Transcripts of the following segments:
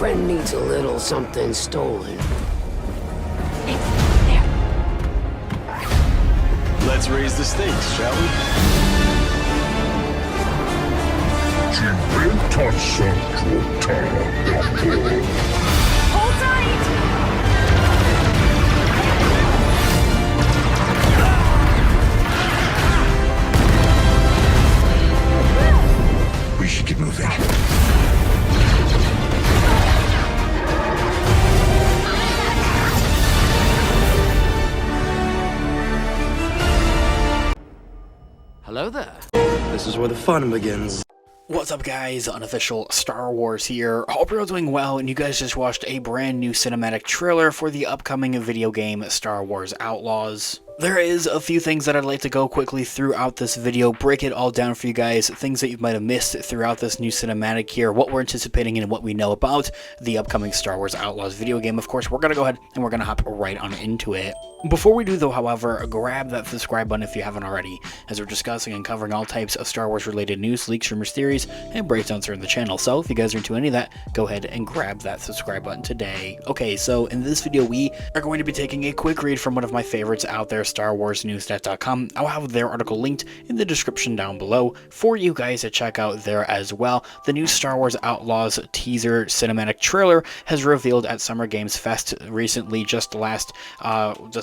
friend needs a little something stolen. Let's raise the stakes, shall we? Hold tight! We should get moving. Hello there. This is where the fun begins. What's up, guys? Unofficial Star Wars here. Hope you're all doing well, and you guys just watched a brand new cinematic trailer for the upcoming video game Star Wars Outlaws. There is a few things that I'd like to go quickly throughout this video, break it all down for you guys, things that you might have missed throughout this new cinematic here, what we're anticipating and what we know about the upcoming Star Wars Outlaws video game. Of course, we're going to go ahead and we're going to hop right on into it. Before we do though, however, grab that subscribe button if you haven't already, as we're discussing and covering all types of Star Wars related news, leaks, rumors, theories, and breakdowns here on the channel. So if you guys are into any of that, go ahead and grab that subscribe button today. Okay, so in this video, we are going to be taking a quick read from one of my favorites out there, StarWarsNewsNet.com. I'll have their article linked in the description down below for you guys to check out there as well. The new Star Wars Outlaws teaser cinematic trailer has revealed at Summer Games Fest recently, just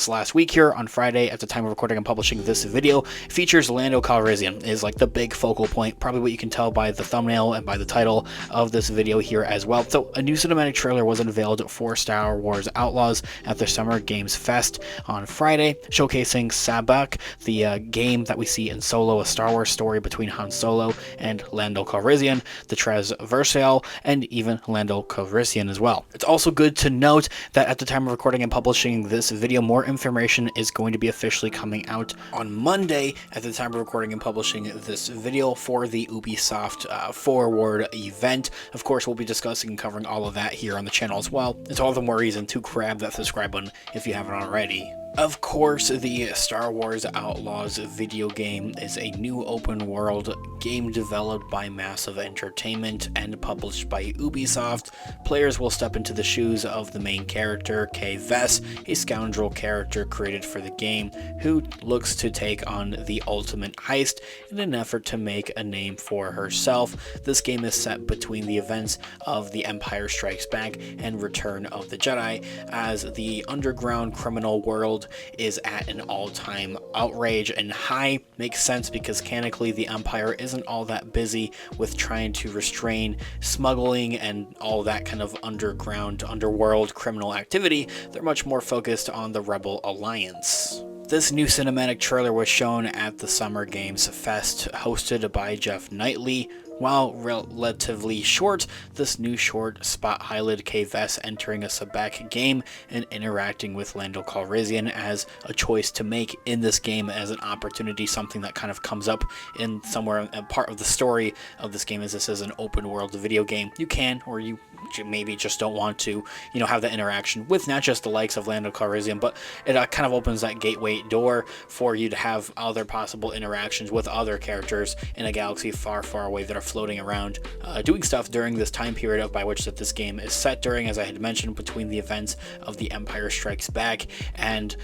last week here on Friday at the time of recording and publishing this video. Features Lando Calrissian is like the big focal point, probably what you can tell by the thumbnail and by the title of this video here as well. So a new cinematic trailer was unveiled for Star Wars Outlaws at the Summer Games Fest on Friday, showcasing Sabacc, the game that we see in Solo, a Star Wars story between Han Solo and Lando Calrissian, the Transversal, and even Lando Calrissian as well. It's also good to note that at the time of recording and publishing this video, more information is going to be officially coming out on Monday at the time of recording and publishing this video for the Ubisoft Forward event. Of course, we'll be discussing and covering all of that here on the channel as well. It's all the more reason to grab that subscribe button if you haven't already. Of course, the Star Wars Outlaws video game is a new open world game developed by Massive Entertainment and published by Ubisoft. Players will step into the shoes of the main character, Kay Vess, a scoundrel character created for the game who looks to take on the ultimate heist in an effort to make a name for herself. This game is set between the events of The Empire Strikes Back and Return of the Jedi, as the underground criminal world is at an all-time outrage and high. Makes sense because canonically the Empire isn't all that busy with trying to restrain smuggling and all that kind of underworld criminal activity. They're much more focused on the Rebel Alliance. This new cinematic trailer was shown at the Summer Games Fest, hosted by Jeff Knightley. While relatively short, this new short spot-highlighted Kay Vess entering a Sabacc game and interacting with Lando Calrissian as a choice to make in this game as an opportunity, something that kind of comes up in somewhere. A part of the story of this game is this is an open world video game. You can, or you maybe just don't want to, have that interaction with not just the likes of Lando Calrissian, but it kind of opens that gateway door for you to have other possible interactions with other characters in a galaxy far, far away that are floating around, doing stuff during this time period by which that this game is set during, as I had mentioned, between the events of The Empire Strikes Back and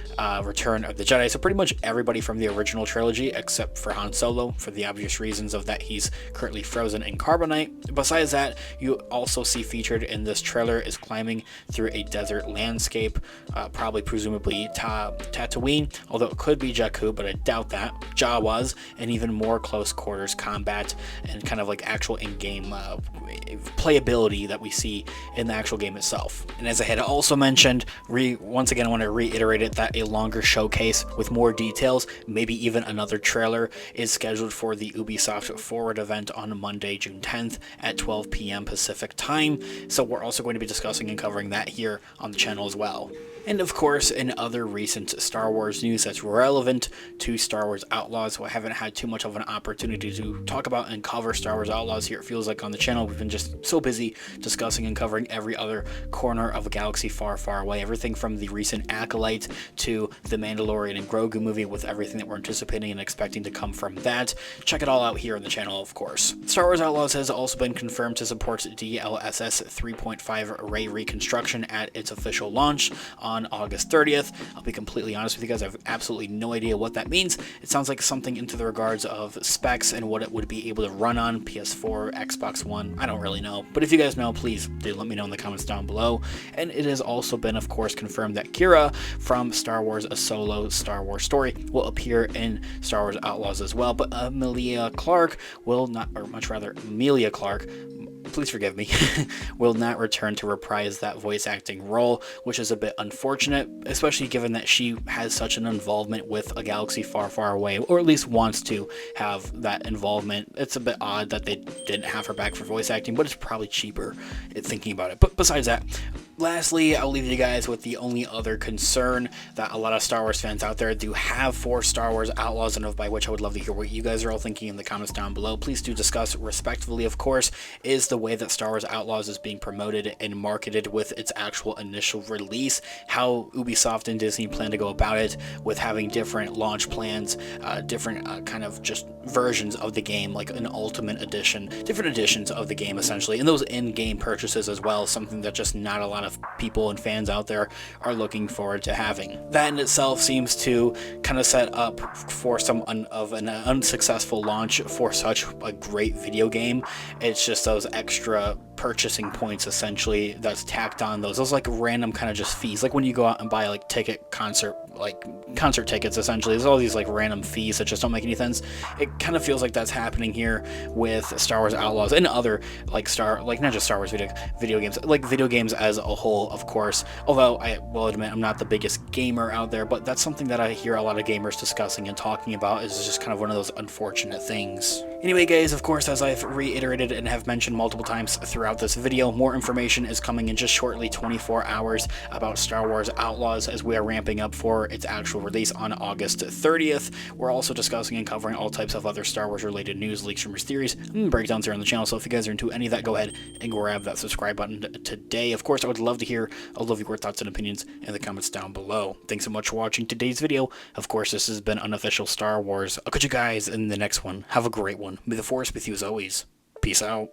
Return of the Jedi. So pretty much everybody from the original trilogy, except for Han Solo, for the obvious reasons of that he's currently frozen in carbonite. Besides that, you also see featured in this trailer is climbing through a desert landscape, presumably Tatooine, although it could be Jakku, but I doubt that. Jawas, and even more close quarters combat and kind of like actual in-game playability that we see in the actual game itself. And as I had also mentioned, once again I want to reiterate it, that a longer showcase with more details, maybe even another trailer, is scheduled for the Ubisoft Forward event on Monday, June 10th at 12 p.m. Pacific time. So we're also going to be discussing and covering that here on the channel as well. And of course, in other recent Star Wars news that's relevant to Star Wars Outlaws, so I haven't had too much of an opportunity to talk about and cover Star Wars Outlaws here. It feels like on the channel we've been just so busy discussing and covering every other corner of a galaxy far, far away. Everything from the recent Acolyte to the Mandalorian and Grogu movie, with everything that we're anticipating and expecting to come from that. Check it all out here on the channel, of course. Star Wars Outlaws has also been confirmed to support DLSS 3.5 array reconstruction at its official launch on August 30th. I'll be completely honest with you guys, I have absolutely no idea what that means. It sounds like something into the regards of specs and what it would be able to run on PS4, Xbox One. I don't really know, but if you guys know, please do let me know in the comments down below. And it has also been, of course, confirmed that Qi'ra from Star Wars: A Solo Star Wars Story will appear in Star Wars Outlaws as well, but Emilia Clarke will not, or much rather Emilia Clarke, please forgive me, will not return to reprise that voice acting role, which is a bit unfortunate, especially given that she has such an involvement with a galaxy far, far away, or at least wants to have that involvement. It's a bit odd that they didn't have her back for voice acting, but it's probably cheaper thinking about it. But besides that, lastly, I'll leave you guys with the only other concern that a lot of Star Wars fans out there do have for Star Wars Outlaws, and by which I would love to hear what you guys are all thinking in the comments down below. Please do discuss respectfully, of course, is the way that Star Wars Outlaws is being promoted and marketed with its actual initial release, how Ubisoft and Disney plan to go about it with having different launch plans, different kind of just versions of the game, like an Ultimate Edition, different editions of the game essentially, and those in-game purchases as well, something that just not a lot of people and fans out there are looking forward to having. That in itself seems to kind of set up for of an unsuccessful launch for such a great video game. It's just those extra purchasing points essentially that's tacked on those like random kind of just fees, like when you go out and buy like concert tickets essentially. There's all these like random fees that just don't make any sense. It kind of feels like that's happening here with Star Wars Outlaws and other like not just Star Wars video games, like video games as a whole, of course. Although I will admit I'm not the biggest gamer out there, but that's something that I hear a lot of gamers discussing and talking about, is just kind of one of those unfortunate things. Anyway guys, of course, as I've reiterated and have mentioned multiple times throughout this video, more information is coming in just shortly, 24 hours, about Star Wars Outlaws as we are ramping up for its actual release on August 30th. We're also discussing and covering all types of other Star Wars related news, leaks, rumors, theories, and breakdowns here on the channel, so if you guys are into any of that, go ahead and grab that subscribe button today. Of course, I would love to hear all of your thoughts and opinions in the comments down below. Thanks so much for watching today's video. Of course, this has been Unofficial Star Wars. I'll catch you guys in the next one. Have a great one. May the Force be with you as always. Peace out.